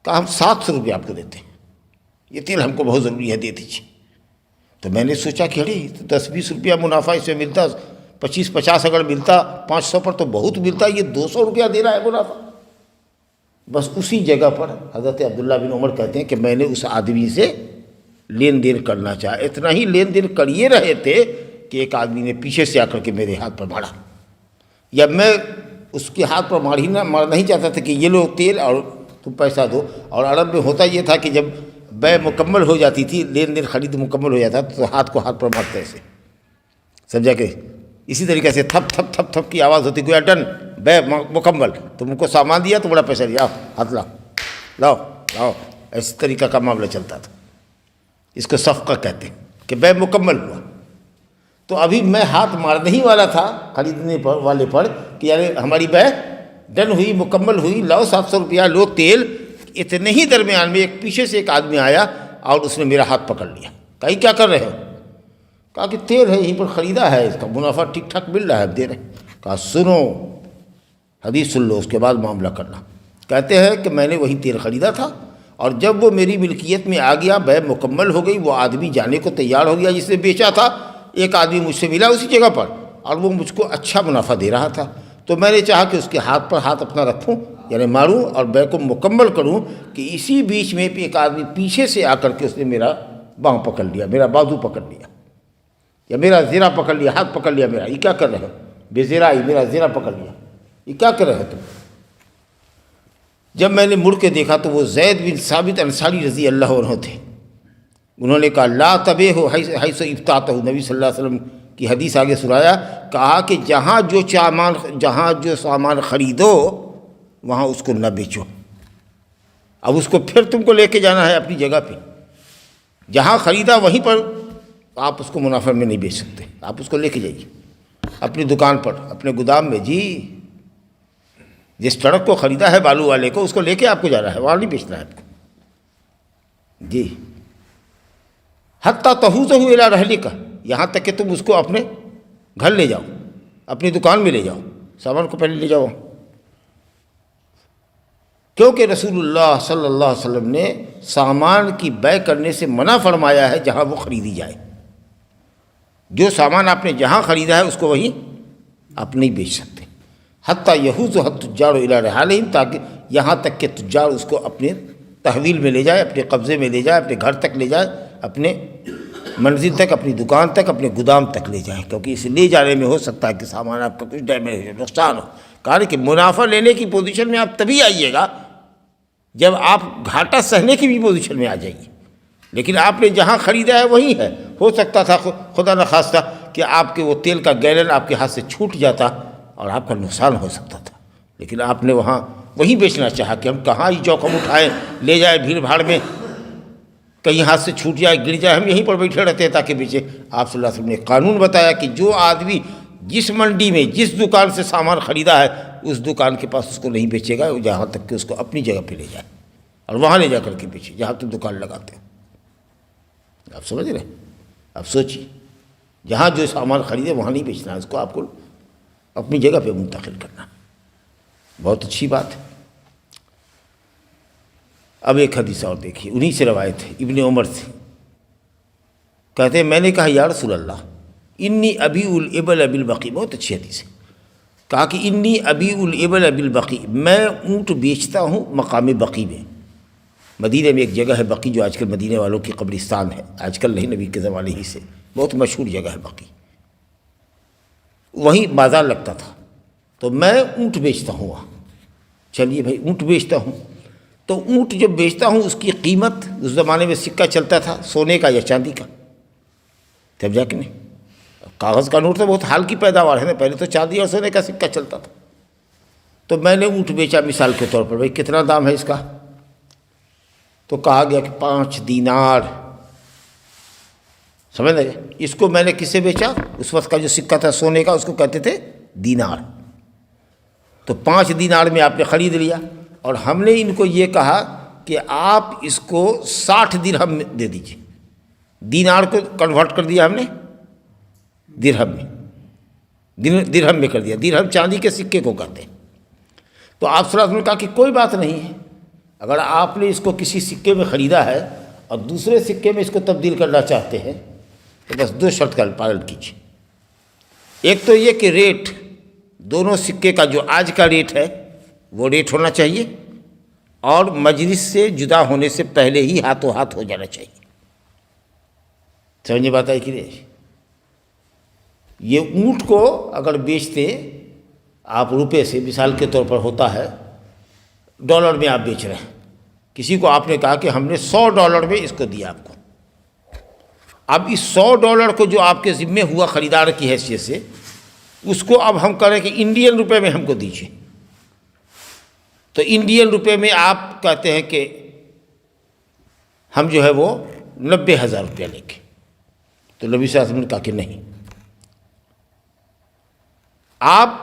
کہا ہم 700 روپے آپ کو دیتے ہیں، یہ تیل ہم کو بہت ضروری ہے، دے دیجیے۔ تو میں نے سوچا کہ ارے 10-20 روپیہ منافع اس میں ملتا، 25-50 اگر ملتا، 500 پر تو بہت ملتا، یہ 200 روپیہ دے رہا ہے منافع۔ بس اسی جگہ پر حضرت عبداللہ بن عمر کہتے ہیں کہ میں نے اس آدمی سے لین دین کرنا چاہا، اتنا ہی لین دین کریے رہے تھے کہ ایک آدمی نے پیچھے سے آ کر کے میرے ہاتھ پر مارا، یا میں اس کے ہاتھ پر مارنا ہی چاہتا تھا کہ یہ لو تیل اور تم پیسہ دو۔ اور عرب میں ہوتا یہ تھا کہ جب بے مکمل ہو جاتی تھی، لین دین خرید مکمل ہو جاتا تو ہاتھ کو ہاتھ پر مارتے ایسے، سمجھا کہ اسی طریقے سے تھپ تھپ تھپ تھپ کی آواز ہوتی، گویا ڈن، بے مکمل، تم کو سامان دیا تو بڑا پیسہ لیا، ہاتھ لاؤ لاؤ لاؤ، ایسی طریقہ کا معاملہ چلتا تھا۔ اس کو صفقہ کہتے ہیں کہ بے مکمل ہوا۔ تو ابھی میں ہاتھ مارنے ہی والا تھا خریدنے والے پر کہ یار ہماری بے ڈن ہوئی، مکمل ہوئی، لاؤ 700 روپیہ، لو تیل۔ اتنے ہی درمیان میں ایک پیچھے سے ایک آدمی آیا اور اس نے میرا ہاتھ پکڑ لیا، کہا کیا کر رہے ہو؟ کہا کہ تیل ہے یہیں پر خریدا ہے، اس کا منافع ٹھیک ٹھاک مل رہا ہے، دے رہے ہیں۔ کہا سنو حدیث سن لو، اس کے بعد معاملہ کرنا۔ کہتے ہیں کہ میں نے وہی تیل خریدا تھا، اور جب وہ میری ملکیت میں آ گیا، بے مکمل ہو گئی، وہ آدمی جانے کو تیار ہو گیا جس نے بیچا تھا، ایک آدمی مجھ سے ملا اسی جگہ پر اور وہ مجھ کو اچھا منافع دے رہا تھا، تو میں نے چاہا کہ اس کے ہاتھ پر ہاتھ اپنا رکھوں، یعنی ماروں اور بے کو مکمل کروں، کہ اسی بیچ میں ایک آدمی پیچھے سے آ کر کے اس نے میرا باں پکڑ لیا، میرا بازو پکڑ لیا، یا میرا زرہ پکڑ لیا، ہاتھ پکڑ لیا میرا، یہ کیا کر رہے ہو؟ بے زرائی، میرا زرہ پکڑ لیا، یہ کیا کر رہے ہو تم؟ جب میں نے مڑ کے دیکھا تو وہ زید بن ثابت انصاری رضی اللہ عنہ تھے۔ انہوں نے کہا لا تبے ہو حیث ابتعتہ، نبی صلی اللہ علیہ وسلم کی حدیث آگے سنایا، کہا کہ جہاں جو سامان خریدو وہاں اس کو نہ بیچو، اب اس کو پھر تم کو لے کے جانا ہے اپنی جگہ پہ، جہاں خریدا وہیں پر آپ اس کو منافع میں نہیں بیچ سکتے، آپ اس کو لے کے جائیے اپنی دکان پر، اپنے گودام میں، جی جس ٹرک کو خریدا ہے بالو والے کو، اس کو لے کے آپ کو جانا ہے، وہاں نہیں بیچنا ہے آپ کو، جی حتیٰ تحوزہ الی رحلک، یہاں تک کہ تم اس کو اپنے گھر لے جاؤ، اپنی دکان میں لے جاؤ، سامان کو پہلے لے جاؤ، کیونکہ رسول اللہ صلی اللہ علیہ وسلم نے سامان کی بیع کرنے سے منع فرمایا ہے جہاں وہ خریدی جائے، جو سامان آپ نے جہاں خریدا ہے اس کو وہیں آپ نہیں بیچ سکتے، حتیٰ یحوز التجار الی رحالہم، تاکہ یہاں تک کہ تجار اس کو اپنے تحویل میں لے جائے، اپنے قبضے میں لے جائے، اپنے گھر تک لے جائے، اپنے منزل تک، اپنی دکان تک، اپنے گودام تک لے جائیں، کیونکہ اسے لے جانے میں ہو سکتا ہے کہ سامان آپ کا کچھ ڈیمیج ہو، نقصان ہو۔ کہا کہ منافع لینے کی پوزیشن میں آپ تبھی آئیے گا جب آپ گھاٹا سہنے کی بھی پوزیشن میں آ جائیے، لیکن آپ نے جہاں خریدا ہے وہی ہے۔ ہو سکتا تھا خدا نخواستہ کہ آپ کے وہ تیل کا گیلن آپ کے ہاتھ سے چھوٹ جاتا اور آپ کا نقصان ہو سکتا تھا، لیکن آپ نے وہاں وہیں بیچنا چاہا کہ ہم کہاں ہی جوخم اٹھائیں، لے جائیں بھیڑ بھاڑ میں، کہیں ہاتھ سے چھوٹ جائے، گر جائے، ہم یہیں پر بیٹھے رہتے ہیں تاکہ بیچے۔ آپ صلی اللہ علیہ وسلم نے قانون بتایا کہ جو آدمی جس منڈی میں جس دکان سے سامان خریدا ہے اس دکان کے پاس اس کو نہیں بیچے گا، جہاں تک کہ اس کو اپنی جگہ پہ لے جائے اور وہاں لے جا کر کے بیچے جہاں تم دکان لگاتے ہیں۔ آپ سمجھ رہے ہیں؟ آپ سوچیے، جہاں جو سامان خریدے وہاں نہیں بیچنا، اس کو آپ کو اپنی جگہ پہ منتقل کرنا، بہت اچھی بات ہے۔ اب ایک حدیث اور دیکھیے، انہی سے روایت ہے ابن عمر سے، کہتے ہیں میں نے کہا یا رسول اللہ انی ابیع الابل بالبقیع، بہت اچھی حدیث ہے، کہا کہ انی ابیع الابل بالبقیع، میں اونٹ بیچتا ہوں مقام بقیع میں، مدینہ میں ایک جگہ ہے بقیع جو آج کل مدینہ والوں کی قبرستان ہے، آج کل نہیں، نبی کے زمانے ہی سے بہت مشہور جگہ ہے بقیع، وہیں بازار لگتا تھا، تو میں اونٹ بیچتا ہوں وہاں۔ چلیے بھائی اونٹ بیچتا ہوں، تو اونٹ جب بیچتا ہوں اس کی قیمت، اس زمانے میں سکہ چلتا تھا سونے کا یا چاندی کا، تب جا کے نہیں، کاغذ کا نوٹ تو بہت حال کی پیداوار ہے نا، پہلے تو چاندی اور سونے کا سکہ چلتا تھا۔ تو میں نے اونٹ بیچا مثال کے طور پر، بھائی کتنا دام ہے اس کا؟ تو کہا گیا کہ 5 دینار، سمجھ لگے؟ اس کو میں نے کس سے بیچا؟ اس وقت کا جو سکہ تھا سونے کا اس کو کہتے تھے دینار، تو 5 دینار میں آپ نے خرید لیا، اور ہم نے ان کو یہ کہا کہ آپ اس کو 60 درہم میں دے دیجیے، دینار کو کنورٹ کر دیا ہم نے درہم میں، درہم میں کر دیا، درہم چاندی کے سکے کو کہتے ہیں۔ تو آپ صلی اللہ علیہ وسلم نے کہا کہ کوئی بات نہیں ہے، اگر آپ نے اس کو کسی سکے میں خریدا ہے اور دوسرے سکے میں اس کو تبدیل کرنا چاہتے ہیں تو بس دو شرط کا پالن کیجیے. ایک تو یہ کہ ریٹ دونوں سکے کا جو آج کا ریٹ ہے وہ ریٹ ہونا چاہیے اور مجلس سے جدا ہونے سے پہلے ہی ہاتھوں ہاتھ ہو جانا چاہیے. سمجھے بات آئی کہ نہیں؟ یہ اونٹ کو اگر بیچتے آپ روپے سے، مثال کے طور پر ہوتا ہے ڈالر میں آپ بیچ رہے ہیں، کسی کو آپ نے کہا کہ ہم نے $100 میں اس کو دیا آپ کو. اب اس $100 کو جو آپ کے ذمے ہوا خریدار کی حیثیت سے، اس کو اب ہم کریں کہ انڈین روپے میں ہم کو دیجیے. تو انڈین روپے میں آپ کہتے ہیں کہ ہم جو ہے وہ 90,000 روپیہ لیں گے. تو نبی صلی اللہ علیہ وسلم نے کہا کہ نہیں، آپ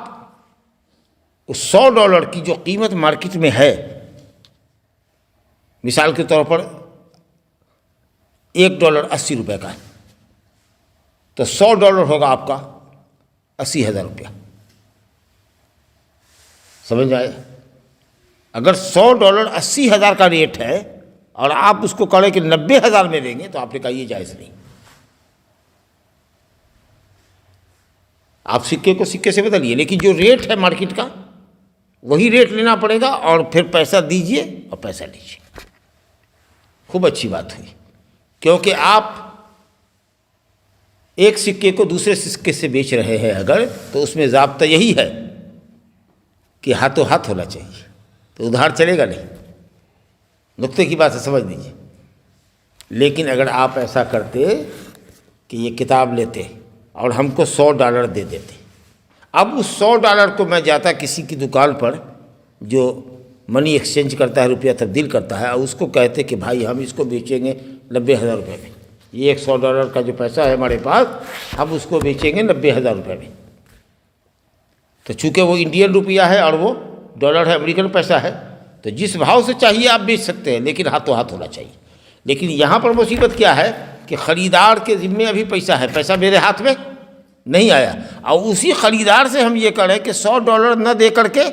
اس $100 کی جو قیمت مارکیٹ میں ہے، مثال کے طور پر $1 80 روپے کا ہے، تو $100 ہوگا آپ کا 80,000 روپیہ. سمجھ آئے؟ اگر $100 80,000 کا ریٹ ہے اور آپ اس کو کریں کہ 90,000 میں دیں گے تو آپ نے کہا یہ جائز نہیں. آپ سکے کو سکے سے بدلیے، لیکن جو ریٹ ہے مارکیٹ کا وہی ریٹ لینا پڑے گا، اور پھر پیسہ دیجئے اور پیسہ لیجیے. خوب اچھی بات ہوئی، کیونکہ آپ ایک سکے کو دوسرے سکے سے بیچ رہے ہیں اگر، تو اس میں ضابطہ یہی ہے کہ ہاتھوں ہاتھ ہونا چاہیے، تو ادھار چلے گا نہیں. نقطے کی بات ہے، سمجھ لیجیے. لیکن اگر آپ ایسا کرتے کہ یہ کتاب لیتے اور ہم کو $100 دے دیتے، اب اس $100 کو میں جاتا کسی کی دکان پر جو منی ایکسچینج کرتا ہے، روپیہ تبدیل کرتا ہے، اور اس کو کہتے کہ بھائی ہم اس کو بیچیں گے 90,000 روپے میں، یہ ایک $100 کا جو پیسہ ہے ہمارے پاس، ہم اس کو بیچیں گے 90,000 روپے میں. تو چونکہ وہ انڈین روپیہ ہے اور وہ ڈالر ہے، امریکن پیسہ ہے، تو جس بھاؤ سے چاہیے آپ بیچ سکتے ہیں، لیکن ہاتھوں ہاتھ ہونا چاہیے. لیکن یہاں پر مصیبت کیا ہے کہ خریدار کے ذمے ابھی پیسہ ہے، پیسہ میرے ہاتھ میں نہیں آیا، اور اسی خریدار سے ہم یہ کریں کہ $100 نہ دے کر کے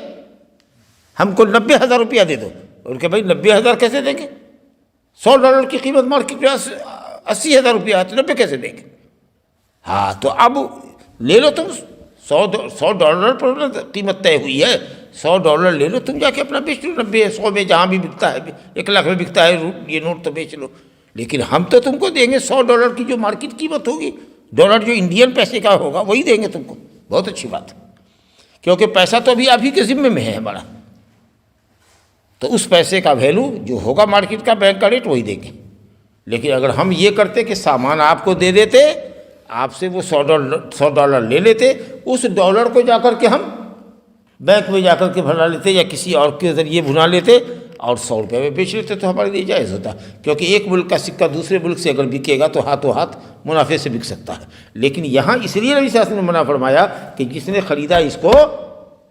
ہم کو 90,000 روپیہ دے دو. اور کہ بھائی 90,000 کیسے دیں گے؟ $100 کی قیمت مارکیٹ میں 80,000 روپیہ ہے، تو 90 کیسے دیں گے؟ ہاں، تو اب لے لو تم $100 پر قیمت طے ہوئی ہے، $100 لے لو، تم جا کے اپنا بیچ لو 90 100 میں، جہاں بھی بکتا ہے 1 لاکھ میں بکتا ہے یہ نوٹ، تو بیچ لو. لیکن ہم تو تم کو دیں گے $100 کی جو مارکیٹ قیمت ہوگی، ڈالر جو انڈین پیسے کا ہوگا وہی دیں گے تم کو. بہت اچھی بات ہے، کیونکہ پیسہ تو ابھی آپ ہی کے ذمے میں ہے ہمارا، تو اس پیسے کا ویلو جو ہوگا مارکیٹ کا بینک کا ریٹ وہی دیں گے. لیکن اگر ہم یہ کرتے کہ سامان آپ کو دے دیتے، آپ سے وہ $100 لے لیتے، اس ڈالر کو جا کر کے ہم بینک میں جا کر کے بھرا لیتے یا کسی اور کے ذریعے بھنا لیتے اور $100 میں بیچ لیتے، تو ہمارے لیے جائز ہوتا. کیونکہ ایک ملک کا سکہ دوسرے ملک سے اگر بکے گا تو ہاتھوں ہاتھ منافع سے بک سکتا ہے. لیکن یہاں اس لیے نبی صلی اللہ علیہ وسلم نے منع فرمایا کہ جس نے خریدا اس کو،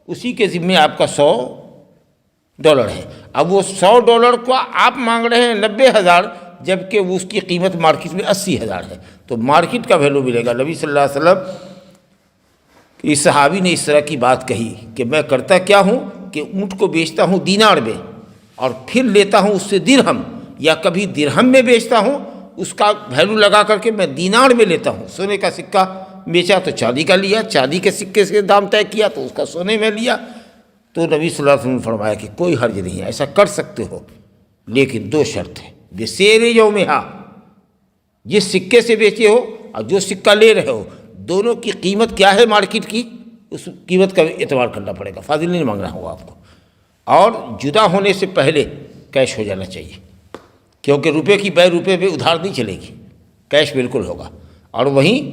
اسی کے ذمے آپ کا $100 ہے. اب وہ $100 کو آپ مانگ رہے ہیں 90,000، جبکہ اس کی قیمت مارکیٹ میں 80,000 ہے، تو مارکیٹ کا ویلو ملے گا. نبی صلی اللہ علیہ وسلم اس صحابی نے اس طرح کی بات کہی کہ میں کرتا کیا ہوں کہ اونٹ کو بیچتا ہوں دینار میں، اور پھر لیتا ہوں اس سے درہم، یا کبھی درہم میں بیچتا ہوں، اس کا ویلو لگا کر کے میں دینار میں لیتا ہوں. سونے کا سکہ بیچا تو چاندی کا لیا، چاندی کے سکے سے دام طے کیا تو اس کا سونے میں لیا. تو نبی صلی اللہ علیہ وسلم نے فرمایا کہ کوئی حرج نہیں ہے، ایسا کر سکتے ہو، لیکن 2 شرط ہیں. بسیر یومہا، جس سکے سے بیچے ہو اور جو سکہ لے رہے ہو، دونوں کی قیمت کیا ہے مارکیٹ کی، اس قیمت کا اعتبار کرنا پڑے گا، فاضل نہیں مانگنا ہوگا آپ کو. اور جدا ہونے سے پہلے کیش ہو جانا چاہیے، کیونکہ روپے کی بے روپے پہ ادھار نہیں چلے گی، کیش بالکل ہوگا، اور وہیں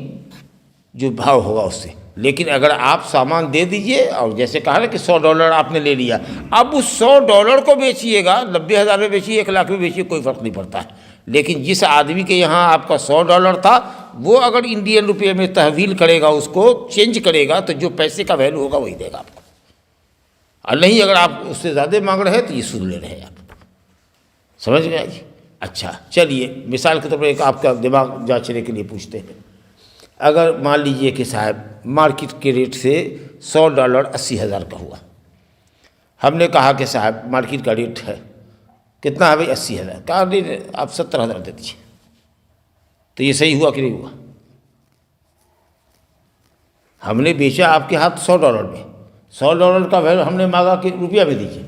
جو بھاؤ ہوگا اس سے. لیکن اگر آپ سامان دے دیجئے، اور جیسے کہا نا کہ $100 آپ نے لے لیا، اب اس $100 کو بیچیے گا، 90,000 میں بیچیے، 1 لاکھ میں بیچیے، کوئی فرق نہیں پڑتا ہے. لیکن جس آدمی کے یہاں آپ کا $100 تھا، وہ اگر انڈین روپے میں تحویل کرے گا، اس کو چینج کرے گا، تو جو پیسے کا ویلو ہوگا وہی دے گا آپ کو. اور نہیں، اگر آپ اس سے زیادہ مانگ رہے ہیں تو یہ سود لے رہے ہیں آپ. سمجھ گئے جی؟ اچھا چلیے، مثال کے طور پر ایک آپ کا دماغ جانچنے کے لیے پوچھتے ہیں. اگر مان لیجئے کہ صاحب مارکیٹ کے ریٹ سے $100 80,000 کا ہوا، ہم نے کہا کہ صاحب مارکیٹ کا ریٹ ہے کتنا ہے بھائی؟ 80,000. کہا نہیں آپ 70,000 دے دیجیے. تو یہ صحیح ہوا کہ نہیں ہوا؟ ہم نے بیچا آپ کے ہاتھ $100 میں، $100 کا ویلیو ہم نے مانگا کہ روپیہ میں دیجیے،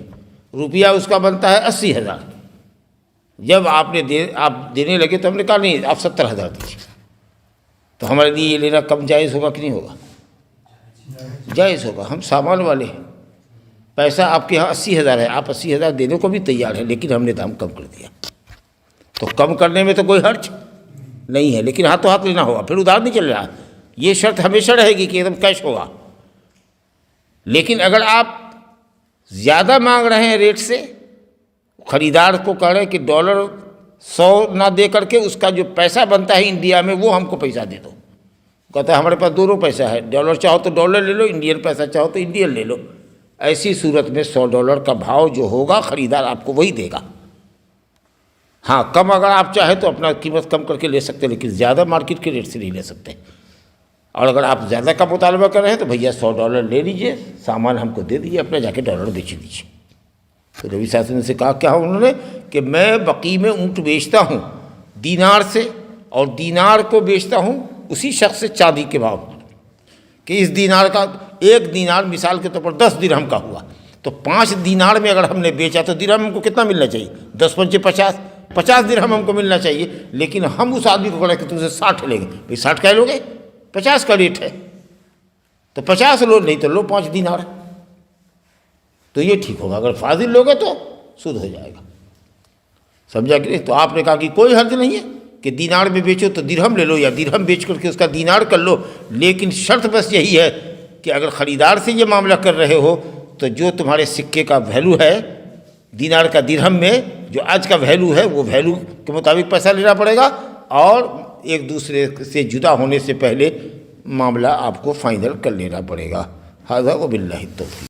روپیہ اس کا بنتا ہے 80,000. جب آپ دینے لگے تو ہم نے کہا نہیں آپ 70,000 دیجیے. تو ہمارے لیے یہ لینا کم جائز ہوگا کہ نہیں ہوگا؟ جائز ہوگا. ہم سامان والے ہیں، پیسہ آپ کے یہاں 80,000 ہے، آپ 80,000 دینے کو بھی تیار ہیں، لیکن ہم نے دام کم کر دیا. تو کم کرنے میں تو کوئی حرج نہیں ہے، لیکن ہاتھوں ہاتھ لینا ہوگا. پھر ادھار نہیں چل رہا. یہ شرط ہمیشہ رہے گی کہ ایک دم کیش ہوگا. لیکن اگر آپ زیادہ مانگ رہے ہیں ریٹ سے، خریدار کو کہہ رہے ہیں کہ $100 نہ دے کر کے اس کا جو پیسہ بنتا ہے انڈیا میں وہ ہم کو پیسہ دے دو. کہتا ہے ہمارے پاس دونوں پیسہ ہے، ڈالر چاہو تو ڈالر لے لو، انڈین پیسہ چاہو تو انڈین لے لو. ایسی صورت میں $100 کا بھاؤ جو ہوگا خریدار آپ کو وہی دے گا. ہاں کم اگر آپ چاہیں تو اپنا قیمت کم کر کے لے سکتے ہیں، لیکن زیادہ مارکیٹ کے ریٹ سے نہیں لے سکتے. اور اگر آپ زیادہ کا مطالبہ کر رہے ہیں تو بھیا $100 لے لیجئے، سامان ہم کو دے دیجیے، اپنا جا کے ڈالر بیچ دیجیے. تو نبی صلی اللہ علیہ وسلم سے کہا کیا انہوں نے کہ میں بقی میں اونٹ بیچتا ہوں دینار سے، اور دینار کو بیچتا ہوں اسی شخص سے چاندی کے بھاؤ، کہ اس دینار کا 1 دینار مثال کے طور پر 10 درہم کا ہوا، تو 5 دینار میں اگر ہم نے بیچا تو درہم ہم کو کتنا ملنا چاہیے؟ 10 پنچے 50 درہم ہم کو ملنا چاہیے. لیکن ہم اس آدمی کو کہہ رہے کہ تم سے 60 لیں گے. بھائی 60 کا لوگے؟ 50 کا ریٹ ہے تو 50 لو، نہیں تو لو 5 دینار. تو یہ ٹھیک ہوگا. اگر فاضل لوگے تو سود ہو جائے گا. سمجھا کہ نہیں؟ تو آپ نے کہا کہ کوئی حرج نہیں ہے کہ دینار میں بیچو تو درہم لے لو، یا درہم بیچ کر کے اس کا دینار کر لو. لیکن شرط بس یہی ہے کہ اگر خریدار سے یہ معاملہ کر رہے ہو تو جو تمہارے سکے کا ویلو ہے دینار کا درہم میں جو آج کا ویلو ہے وہ ویلو کے مطابق پیسہ لینا پڑے گا، اور ایک دوسرے سے جدا ہونے سے پہلے معاملہ آپ کو فائنل کر لینا پڑے گا. ھذا وباللہ التوفیق.